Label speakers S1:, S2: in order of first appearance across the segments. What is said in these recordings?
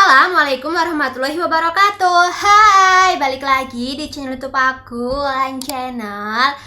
S1: Assalamualaikum warahmatullahi wabarakatuh. Hai, balik lagi di channel YouTube aku, Lain Channel.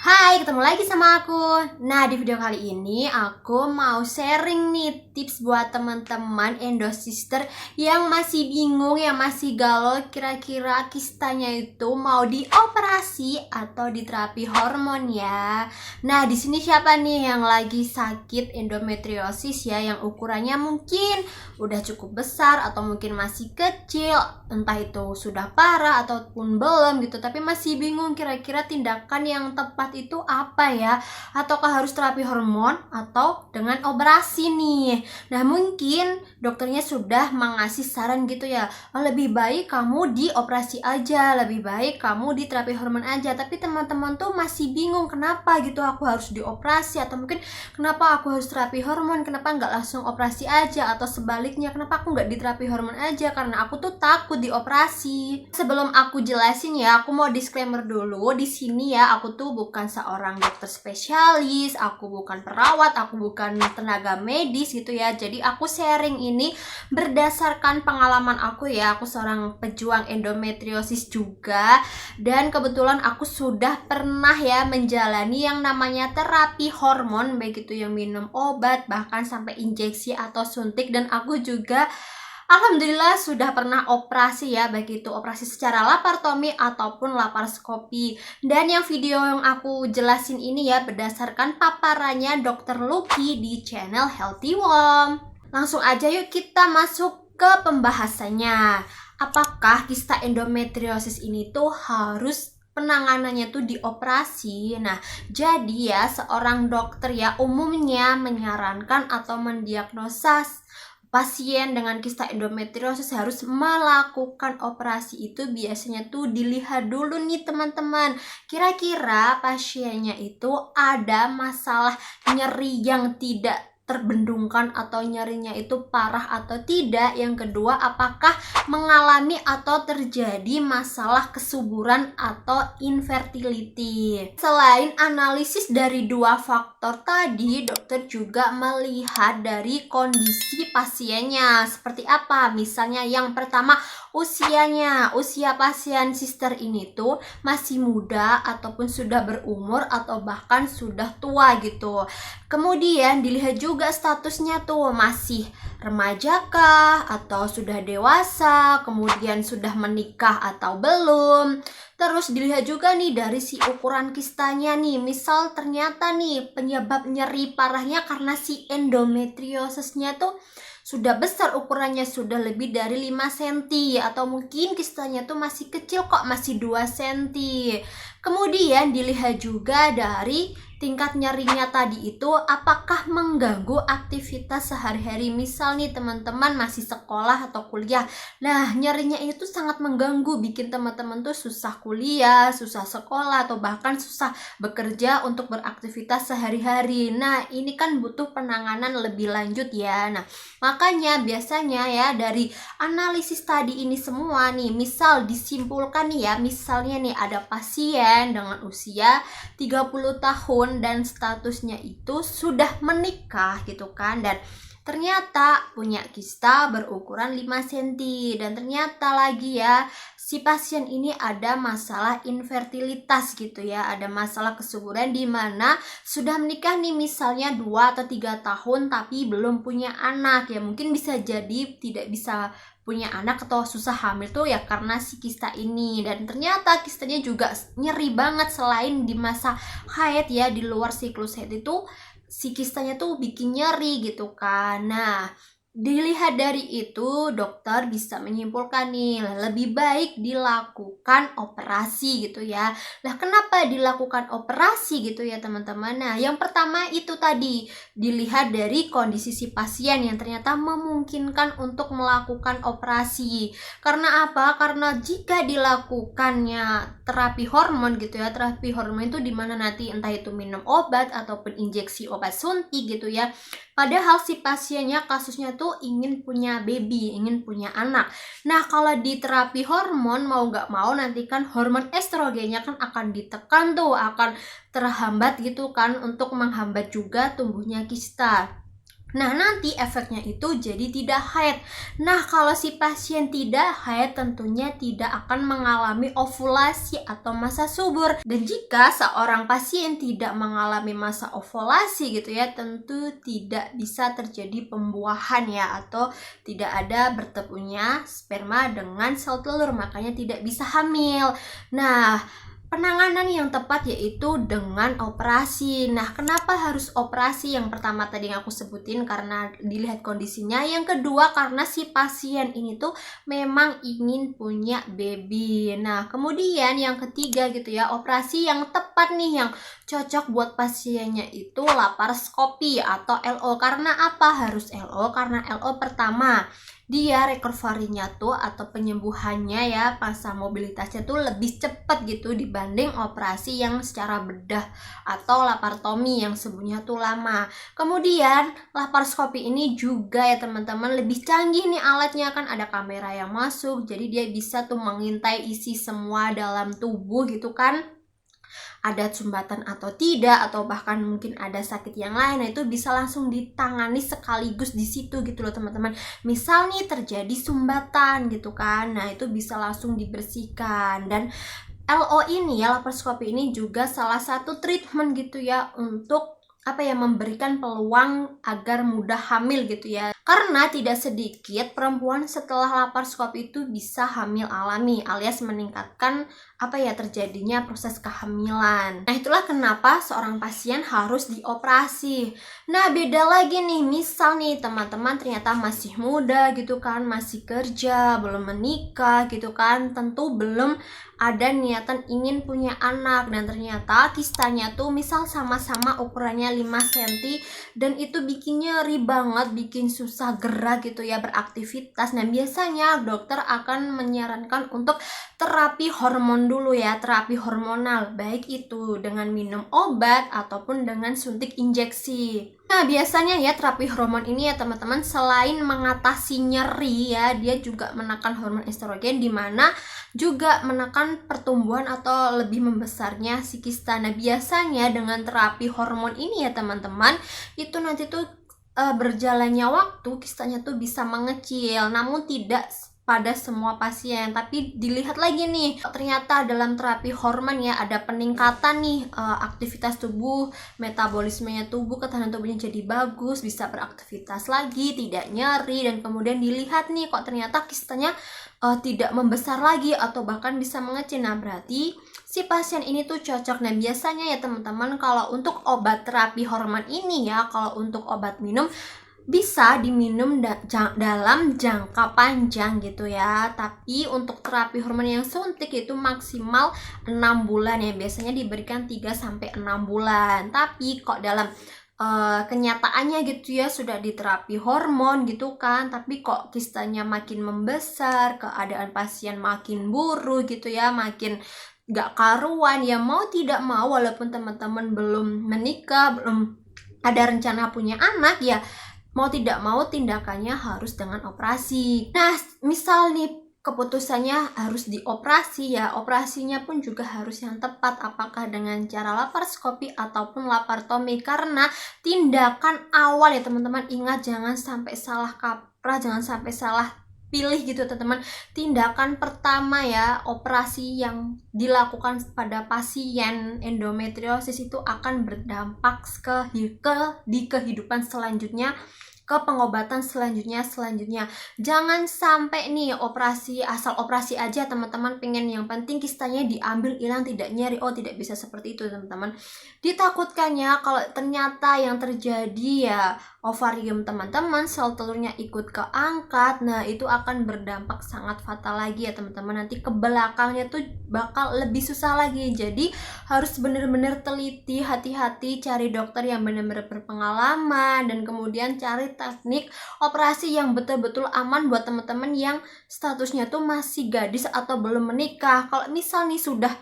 S1: Hai, ketemu lagi sama aku. Nah, di video kali ini aku mau sharing nih tips buat teman-teman endosister yang masih bingung, yang masih galau kira-kira kistanya itu mau dioperasi atau diterapi hormon ya. Nah, di sini siapa nih yang lagi sakit endometriosis ya, yang ukurannya mungkin udah cukup besar atau mungkin masih kecil, entah itu sudah parah ataupun belum gitu, tapi masih bingung kira-kira tindakan yang tepat itu apa ya, ataukah harus terapi hormon atau dengan operasi nih. Nah, mungkin dokternya sudah mengasih saran gitu ya, lebih baik kamu dioperasi aja, lebih baik kamu di terapi hormon aja, tapi teman-teman tuh masih bingung, kenapa gitu aku harus dioperasi, atau mungkin kenapa aku harus terapi hormon, kenapa nggak langsung operasi aja, atau sebaliknya kenapa aku nggak di terapi hormon aja, karena aku tuh takut dioperasi. Sebelum aku jelasin ya, aku mau disclaimer dulu di sini ya, aku tuh bukan seorang dokter spesialis, aku bukan perawat, aku bukan tenaga medis gitu ya. Jadi aku sharing ini berdasarkan pengalaman aku ya. Aku seorang pejuang endometriosis juga, dan kebetulan aku sudah pernah ya menjalani yang namanya terapi hormon, baik itu yang minum obat, bahkan sampai injeksi atau suntik. Dan aku juga alhamdulillah sudah pernah operasi ya, baik itu operasi secara laparotomi ataupun laparoskopi. Dan yang video yang aku jelasin ini ya berdasarkan paparannya Dr. Lucky di channel Healthy Wom. Langsung aja yuk kita masuk ke pembahasannya. Apakah kista endometriosis ini tuh harus penanganannya tuh dioperasi? Nah, jadi ya seorang dokter ya umumnya menyarankan atau mendiagnosa pasien dengan kista endometriosis harus melakukan operasi itu biasanya tuh dilihat dulu nih teman-teman, kira-kira pasiennya itu ada masalah nyeri yang tidak terbendungkan atau nyerinya itu parah atau tidak. Yang kedua, apakah mengalami atau terjadi masalah kesuburan atau infertility. Selain analisis dari dua faktor tadi, dokter juga melihat dari kondisi pasiennya seperti apa. Misalnya yang pertama, usianya. Usia pasien sister ini tuh masih muda ataupun sudah berumur atau bahkan sudah tua gitu. Kemudian dilihat juga statusnya tuh, masih remaja kah atau sudah dewasa, kemudian sudah menikah atau belum. Terus dilihat juga nih dari si ukuran kistanya nih, misal ternyata nih penyebab nyeri parahnya karena si endometriosisnya tuh sudah besar ukurannya, sudah lebih dari 5 cm, atau mungkin kistanya tuh masih kecil kok, masih 2 cm. Kemudian dilihat juga dari tingkat nyerinya tadi itu apakah mengganggu aktivitas sehari-hari. Misal nih teman-teman masih sekolah atau kuliah, nah nyerinya itu sangat mengganggu, bikin teman-teman tuh susah kuliah, susah sekolah, atau bahkan susah bekerja untuk beraktivitas sehari-hari. Nah, ini kan butuh penanganan lebih lanjut ya. Nah, makanya biasanya ya dari analisis tadi ini semua nih, misal disimpulkan nih ya, misalnya nih ada pasien dengan usia 30 tahun dan statusnya itu sudah menikah gitu kan, dan ternyata punya kista berukuran 5 cm, dan ternyata lagi ya si pasien ini ada masalah infertilitas gitu ya, ada masalah kesuburan di mana sudah menikah nih misalnya 2 atau 3 tahun tapi belum punya anak ya. Mungkin bisa jadi tidak bisa punya anak atau susah hamil tuh ya karena si kista ini, dan ternyata kistanya juga nyeri banget. Selain di masa haid ya, di luar siklus haid itu si kistanya tuh bikin nyeri gitu kan. Nah, dilihat dari itu dokter bisa menyimpulkan nih lebih baik dilakukan operasi gitu ya. Lah kenapa dilakukan operasi gitu ya teman-teman? Nah, yang pertama itu tadi dilihat dari kondisi si pasien yang ternyata memungkinkan untuk melakukan operasi. Karena apa? Karena jika dilakukannya terapi hormon gitu ya, terapi hormon itu dimana nanti entah itu minum obat ataupun injeksi obat suntik gitu ya, padahal si pasiennya kasusnya tuh ingin punya baby, ingin punya anak. Nah, kalau di terapi hormon mau nggak mau nanti kan hormon estrogennya kan akan ditekan tuh, akan terhambat gitu kan, untuk menghambat juga tumbuhnya kista. Nah, nanti efeknya itu jadi tidak haid. Nah, kalau si pasien tidak haid tentunya tidak akan mengalami ovulasi atau masa subur. Dan jika seorang pasien tidak mengalami masa ovulasi gitu ya, tentu tidak bisa terjadi pembuahan ya, atau tidak ada bertemunya sperma dengan sel telur, makanya tidak bisa hamil. Nah, penanganan yang tepat yaitu dengan operasi. Nah, kenapa harus operasi? Yang pertama tadi yang aku sebutin karena dilihat kondisinya. Yang kedua karena si pasien ini tuh memang ingin punya baby. Nah, kemudian yang ketiga gitu ya, operasi yang tepat nih yang cocok buat pasiennya itu laparoskopi atau LO. Karena apa harus LO? Karena LO pertama, dia recovery-nya tuh atau penyembuhannya ya, masa mobilitasnya tuh lebih cepat gitu dibanding operasi yang secara bedah atau laparotomi yang sebelumnya tuh lama. Kemudian laparoskopi ini juga ya teman-teman lebih canggih nih alatnya, kan ada kamera yang masuk, jadi dia bisa tuh mengintai isi semua dalam tubuh gitu kan, ada sumbatan atau tidak, atau bahkan mungkin ada sakit yang lain. Nah, itu bisa langsung ditangani sekaligus di situ gitu loh teman-teman. Misal nih terjadi sumbatan gitu kan, nah itu bisa langsung dibersihkan. Dan LO ini ya, laparoskopi ini juga salah satu treatment gitu ya untuk memberikan peluang agar mudah hamil gitu ya. Karena tidak sedikit perempuan setelah laparoskopi itu bisa hamil alami alias meningkatkan terjadinya proses kehamilan. Nah, itulah kenapa seorang pasien harus dioperasi. Nah, beda lagi nih, misal nih teman-teman ternyata masih muda gitu kan, masih kerja, belum menikah gitu kan, tentu belum ada niatan ingin punya anak, dan ternyata kistanya tuh misal sama-sama ukurannya 5 cm dan itu bikin nyeri banget, bikin susah gerak gitu ya, beraktivitas. Nah, biasanya dokter akan menyarankan untuk terapi hormon dulu ya, terapi hormonal, baik itu dengan minum obat ataupun dengan suntik injeksi. Nah, biasanya ya terapi hormon ini ya teman-teman, selain mengatasi nyeri ya, dia juga menekan hormon estrogen, di mana juga menekan pertumbuhan atau lebih membesarnya si kista. Nah, biasanya dengan terapi hormon ini ya teman-teman, itu nanti tuh berjalannya waktu kistanya tuh bisa mengecil, namun tidak pada semua pasien. Tapi dilihat lagi nih, ternyata dalam terapi hormon ya ada peningkatan nih aktivitas tubuh, metabolismenya tubuh, ketahanan tubuhnya jadi bagus, bisa beraktivitas lagi, tidak nyeri, dan kemudian dilihat nih kok ternyata kistanya tidak membesar lagi atau bahkan bisa mengecil. Nah, berarti si pasien ini tuh cocok. Nah, biasanya ya teman-teman, kalau untuk obat terapi hormon ini ya, kalau untuk obat minum bisa diminum dalam jangka panjang gitu ya. Tapi untuk terapi hormon yang suntik itu maksimal 6 bulan ya, biasanya diberikan 3-6 bulan. Tapi kok dalam kenyataannya gitu ya, sudah diterapi hormon gitu kan, tapi kok kistanya makin membesar, keadaan pasien makin buruk gitu ya, makin gak karuan ya, mau tidak mau walaupun teman-teman belum menikah, belum ada rencana punya anak ya, mau tidak mau tindakannya harus dengan operasi. Nah, misal nih keputusannya harus dioperasi ya, operasinya pun juga harus yang tepat, apakah dengan cara laparoskopi ataupun laparotomi. Karena tindakan awal ya teman-teman, ingat jangan sampai salah kaprah, jangan sampai salah pilih gitu teman-teman. Tindakan pertama ya, operasi yang dilakukan pada pasien endometriosis itu akan berdampak di kehidupan selanjutnya, ke pengobatan selanjutnya. Jangan sampai nih operasi, asal operasi aja teman-teman, pengen yang penting kistanya diambil, hilang, tidak nyeri. Oh, tidak bisa seperti itu teman-teman. Ditakutkannya kalau ternyata yang terjadi ya ovarium teman-teman, sel telurnya ikut keangkat. Nah, itu akan berdampak sangat fatal lagi ya teman-teman, nanti ke belakangnya tuh bakal lebih susah lagi. Jadi harus benar-benar teliti, hati-hati, cari dokter yang benar-benar berpengalaman, dan kemudian cari teknik operasi yang betul-betul aman buat teman-teman yang statusnya tuh masih gadis atau belum menikah. Kalau misal nih sudah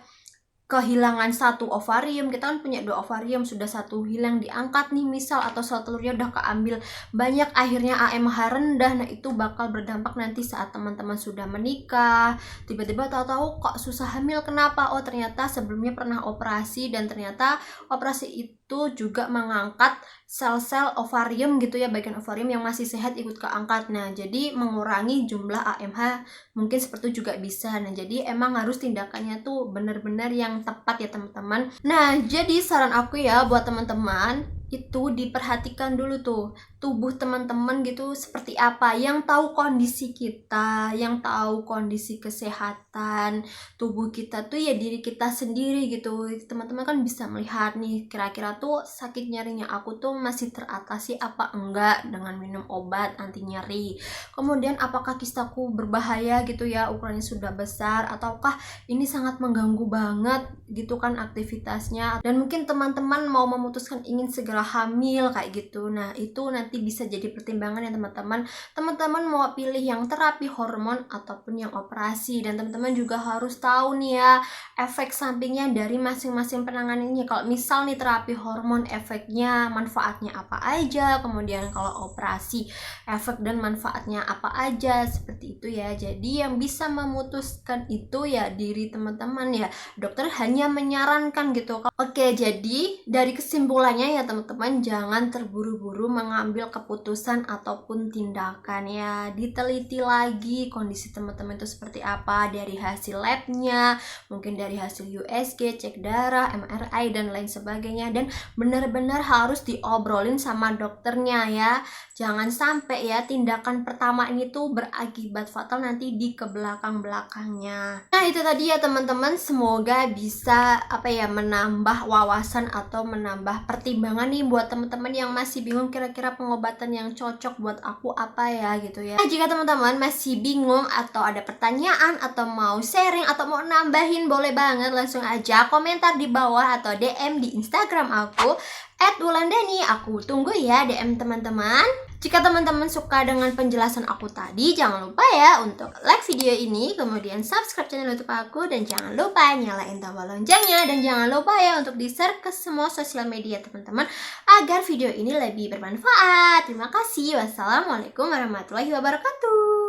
S1: kehilangan satu ovarium, kita kan punya 2 ovarium, sudah satu hilang, diangkat nih misal, atau sel telurnya udah keambil banyak, akhirnya AMH rendah. Nah, itu bakal berdampak nanti saat teman-teman sudah menikah, tiba-tiba tahu-tahu kok susah hamil. Kenapa? Oh, ternyata sebelumnya pernah operasi, dan ternyata operasi itu itu juga mengangkat sel-sel ovarium gitu ya, bagian ovarium yang masih sehat ikut keangkat. Nah, jadi mengurangi jumlah AMH mungkin seperti itu juga bisa. Nah, jadi emang harus tindakannya tuh benar-benar yang tepat ya teman-teman. Nah, jadi saran aku ya buat teman-teman itu diperhatikan dulu tuh tubuh teman-teman gitu seperti apa, yang tahu kondisi kita, yang tahu kondisi kesehatan tubuh kita tuh ya diri kita sendiri gitu. Teman-teman kan bisa melihat nih kira-kira tuh sakit nyerinya aku tuh masih teratasi apa enggak dengan minum obat anti nyeri, kemudian apakah kistaku berbahaya gitu ya, ukurannya sudah besar ataukah ini sangat mengganggu banget gitu kan aktivitasnya, dan mungkin teman-teman mau memutuskan ingin segera hamil kayak gitu. Nah, itu nanti bisa jadi pertimbangan ya teman-teman. Teman-teman mau pilih yang terapi hormon ataupun yang operasi, dan teman-teman juga harus tahu nih ya efek sampingnya dari masing-masing penanganannya. Kalau misal nih terapi hormon efeknya manfaatnya apa aja, kemudian kalau operasi efek dan manfaatnya apa aja, seperti itu ya. Jadi yang bisa memutuskan itu ya diri teman-teman ya, dokter hanya menyarankan gitu. Oke, jadi dari kesimpulannya ya teman-teman, jangan terburu-buru mengambil keputusan ataupun tindakan ya. Diteliti lagi kondisi teman-teman itu seperti apa dari hasil labnya, mungkin dari hasil USG, cek darah, MRI dan lain sebagainya, dan benar-benar harus diobrolin sama dokternya ya. Jangan sampai ya tindakan pertama ini tuh berakibat fatal nanti di kebelakang-belakangnya. Nah, itu tadi ya teman-teman, semoga bisa menambah wawasan atau menambah pertimbangan nih buat teman-teman yang masih bingung kira-kira pengobatan yang cocok buat aku apa ya gitu ya. Nah, jika teman-teman masih bingung atau ada pertanyaan atau mau sharing atau mau nambahin, boleh banget langsung aja komentar di bawah atau DM di Instagram aku @wulandani. Aku tunggu ya DM teman-teman. Jika teman-teman suka dengan penjelasan aku tadi, jangan lupa ya untuk like video ini, kemudian subscribe channel YouTube aku, dan jangan lupa nyalain tombol loncengnya, dan jangan lupa ya untuk di-share ke semua sosial media teman-teman agar video ini lebih bermanfaat. Terima kasih. Wassalamualaikum warahmatullahi wabarakatuh.